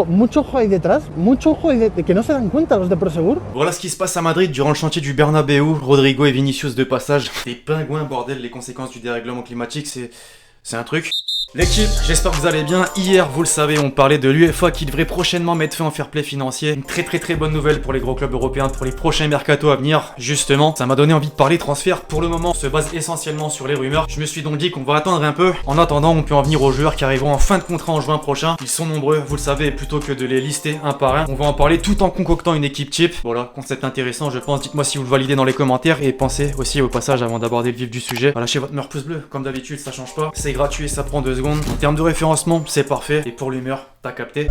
Mucho ojo ahí detrás, mucho ojo ahí que no se dan cuenta los de Prosegur. Voilà ce qui se passe à Madrid durant le chantier du Bernabéu. Rodrigo et Vinicius de passage. Des pingouins, bordel, les conséquences du dérèglement climatique, c'est un truc. L'équipe, j'espère que vous allez bien. Hier, vous le savez, on parlait de l'UEFA qui devrait prochainement mettre fin au fair play financier. Une très bonne nouvelle pour les gros clubs européens pour les prochains mercatos à venir. Justement, ça m'a donné envie de parler transfert. Pour le moment, on se base essentiellement sur les rumeurs. Je me suis donc dit qu'on va attendre un peu. En attendant, on peut en venir aux joueurs qui arriveront en fin de contrat en juin prochain. Ils sont nombreux, vous le savez, plutôt que de les lister un par un. On va en parler tout en concoctant une équipe type. Voilà, concept intéressant, je pense. Dites-moi si vous le validez dans les commentaires et pensez aussi au passage avant d'aborder le vif du sujet. À lâcher votre meilleur pouce bleu, comme d'habitude, ça change pas. C'est gratuit, ça prend 2 secondes. En termes de référencement, c'est parfait. Et pour l'humeur, t'as capté.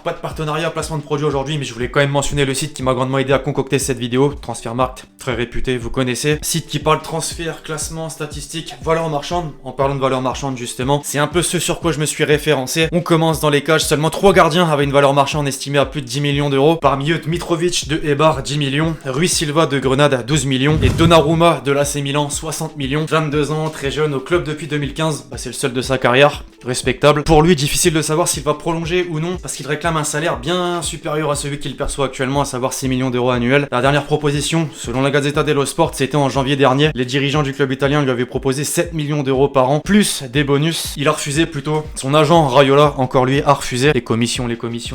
Pas de partenariat, placement de produit aujourd'hui, mais je voulais quand même mentionner le site qui m'a grandement aidé à concocter cette vidéo, Transfermarkt, très réputé, vous connaissez. Site qui parle transfert, classement, statistiques, valeur marchande. En parlant de valeur marchande justement, c'est un peu ce sur quoi je me suis référencé. On commence dans les cages, seulement 3 gardiens avaient une valeur marchande estimée à plus de 10 millions d'euros. Parmi eux, Mitrovic de Eibar, 10 millions, Rui Silva de Grenade à 12 millions, et Donnarumma de l'AC Milan, 60 millions. 22 ans, très jeune, au club depuis 2015, c'est le seul de sa carrière, respectable. Pour lui, difficile de savoir s'il va prolonger ou non, parce qu'il réclame un salaire bien supérieur à celui qu'il perçoit actuellement, à savoir 6 millions d'euros annuels. La dernière proposition, selon la Gazzetta dello Sport, c'était en janvier dernier. Les dirigeants du club italien lui avaient proposé 7 millions d'euros par an, plus des bonus. Il a refusé plutôt. Son agent, Raiola, encore lui, a refusé. Les commissions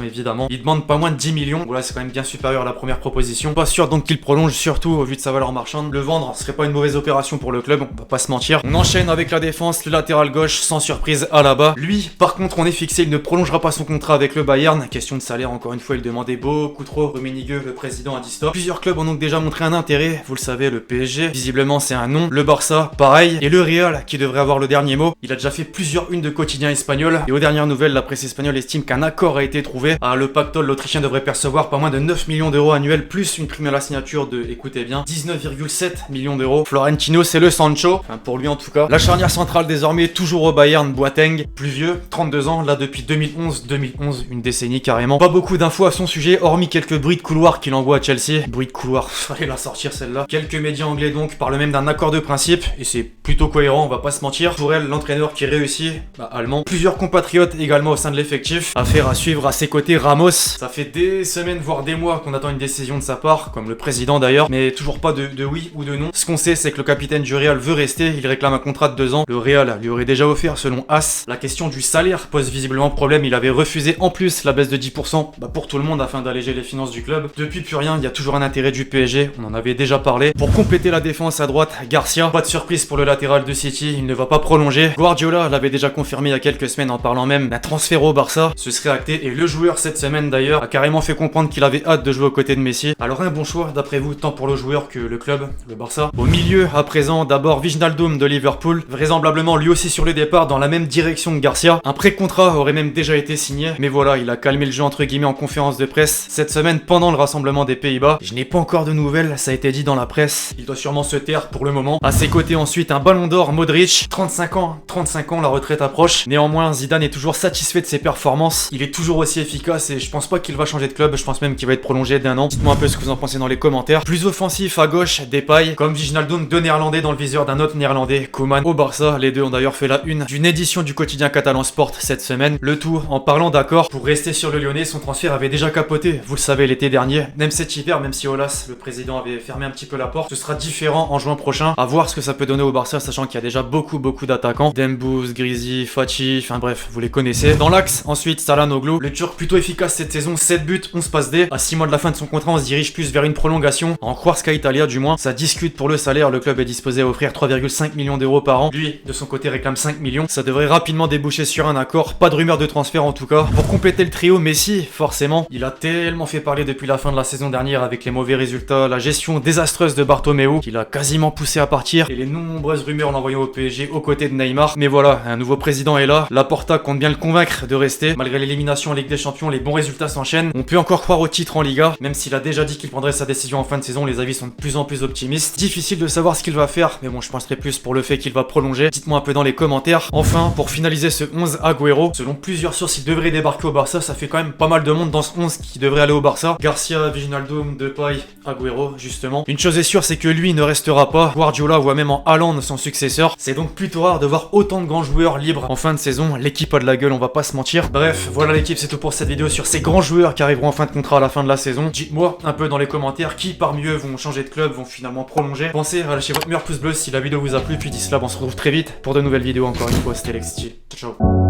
évidemment. Il demande pas moins de 10 millions. Voilà, c'est quand même bien supérieur à la première proposition. Pas sûr donc qu'il prolonge, surtout au vu de sa valeur marchande. Le vendre serait pas une mauvaise opération pour le club, on va pas se mentir. On enchaîne avec la défense, le latéral gauche, sans surprise, Alaba. Lui, par contre, on est fixé, il ne prolongera pas son contrat avec le Bayern. Question de salaire, encore une fois, il demandait beaucoup trop. Rummenigge, le président, a dit stop. Plusieurs clubs ont donc déjà montré un intérêt. Vous le savez, le PSG, visiblement c'est un non. Le Barça, pareil. Et le Real, qui devrait avoir le dernier mot. Il a déjà fait plusieurs unes de quotidiens espagnols. Et aux dernières nouvelles, la presse espagnole estime qu'un accord a été trouvé. Le pactole, l'Autrichien devrait percevoir pas moins de 9 millions d'euros annuels, plus une prime à la signature de, écoutez bien, 19,7 millions d'euros. Florentino, c'est le Sancho. Enfin, pour lui en tout cas. La charnière centrale désormais, toujours au Bayern, Boateng. Plus vieux, 32 ans, là depuis 2011, une décennie carrément. Pas beaucoup d'infos à son sujet, hormis quelques bruits de couloir qu'il envoie à Chelsea. Bruit de couloir, fallait la sortir celle-là. Quelques médias anglais donc parlent même d'un accord de principe, et c'est plutôt cohérent, on va pas se mentir. Pour elle, l'entraîneur qui réussit, allemand. Plusieurs compatriotes également au sein de l'effectif. Affaire à suivre à ses côtés, Ramos. Ça fait des semaines, voire des mois qu'on attend une décision de sa part, comme le président d'ailleurs, mais toujours pas de oui ou de non. Ce qu'on sait, c'est que le capitaine du Real veut rester, il réclame un contrat de 2 ans. Le Real lui aurait déjà offert, selon AS. La question du salaire pose visiblement problème, il avait refusé en plus la baisse de 10% pour tout le monde afin d'alléger les finances du club. Depuis plus rien, il y a toujours un intérêt du PSG, on en avait déjà parlé. Pour compléter la défense à droite, Garcia, pas de surprise pour le latéral de City, il ne va pas prolonger. Guardiola l'avait déjà confirmé il y a quelques semaines en parlant même d'un transfert au Barça, ce serait acté, et le joueur cette semaine d'ailleurs a carrément fait comprendre qu'il avait hâte de jouer aux côtés de Messi. Alors un bon choix d'après vous, tant pour le joueur que le club, le Barça. Au milieu à présent, d'abord Wijnaldum de Liverpool, vraisemblablement lui aussi sur le départ dans la même direction que Garcia. Un pré-contrat aurait même déjà été signé, mais voilà, il a calmé le jeu entre guillemets en conférence de presse cette semaine pendant le rassemblement des Pays-Bas. Je n'ai pas encore de nouvelles, ça a été dit dans la presse, il doit sûrement se taire pour le moment. À ses côtés ensuite un ballon d'or, Modric, 35 ans, la retraite approche. Néanmoins, Zidane est toujours satisfait de ses performances, il est toujours aussi efficace et je pense pas qu'il va changer de club, je pense même qu'il va être prolongé d'1 an. Dites-moi un peu ce que vous en pensez dans les commentaires. Plus offensif à gauche, Depay, comme Wijnaldum, 2 néerlandais dans le viseur d'un autre néerlandais, Koeman au Barça. Les deux ont d'ailleurs fait la une d'une édition du quotidien catalan Sport cette semaine. Le tout en parlant d'accord pour rester sur le Lyonnais, son transfert avait déjà capoté, vous le savez, l'été dernier. Même cet hiver, même si Olas, le président, avait fermé un petit peu la porte, ce sera différent en juin prochain. À voir ce que ça peut donner au Barça, sachant qu'il y a déjà beaucoup d'attaquants. Dembouz, Grizzy, Fati, enfin bref, vous les connaissez. Dans l'axe, ensuite, Çalhanoğlu, le Turc plutôt efficace cette saison, 7 buts, 11 passes D. À 6 mois de la fin de son contrat, on se dirige plus vers une prolongation. En croire Sky Italia du moins, ça discute pour le salaire, le club est disposé à offrir 3,5 millions d'euros par an. Lui, de son côté, réclame 5 millions. Ça devrait rapidement déboucher sur un accord, pas de rumeur de transfert en tout cas. Pour compléter le trio, Messi, forcément, il a tellement fait parler depuis la fin de la saison dernière avec les mauvais résultats, la gestion désastreuse de Bartomeu, qu'il a quasiment poussé à partir, et les nombreuses rumeurs l'envoyant au PSG aux côtés de Neymar. Mais voilà, un nouveau président est là, Laporta compte bien le convaincre de rester. Malgré l'élimination en Ligue des Champions, les bons résultats s'enchaînent. On peut encore croire au titre en Liga, même s'il a déjà dit qu'il prendrait sa décision en fin de saison, les avis sont de plus en plus optimistes. Difficile de savoir ce qu'il va faire, mais bon, je penserais plus pour le fait qu'il va prolonger. Dites-moi un peu dans les commentaires. Enfin, pour finaliser ce 11, Agüero, selon plusieurs sources, il devrait débarquer au Barça, ça fait quand même pas mal de monde dans ce 11 qui devrait aller au Barça. Garcia, Wijnaldum, Depay, Agüero, justement. Une chose est sûre, c'est que lui ne restera pas. Guardiola voit même en Haaland son successeur. C'est donc plutôt rare de voir autant de grands joueurs libres en fin de saison. L'équipe a de la gueule, on va pas se mentir. Bref, voilà l'équipe, c'est tout pour cette vidéo sur ces grands joueurs qui arriveront en fin de contrat à la fin de la saison. Dites-moi un peu dans les commentaires qui parmi eux vont changer de club, vont finalement prolonger. Pensez à lâcher votre meilleur pouce bleu si la vidéo vous a plu, puis d'ici là, on se retrouve très vite pour de nouvelles vidéos. Encore une fois, c'était Lexty. Ciao.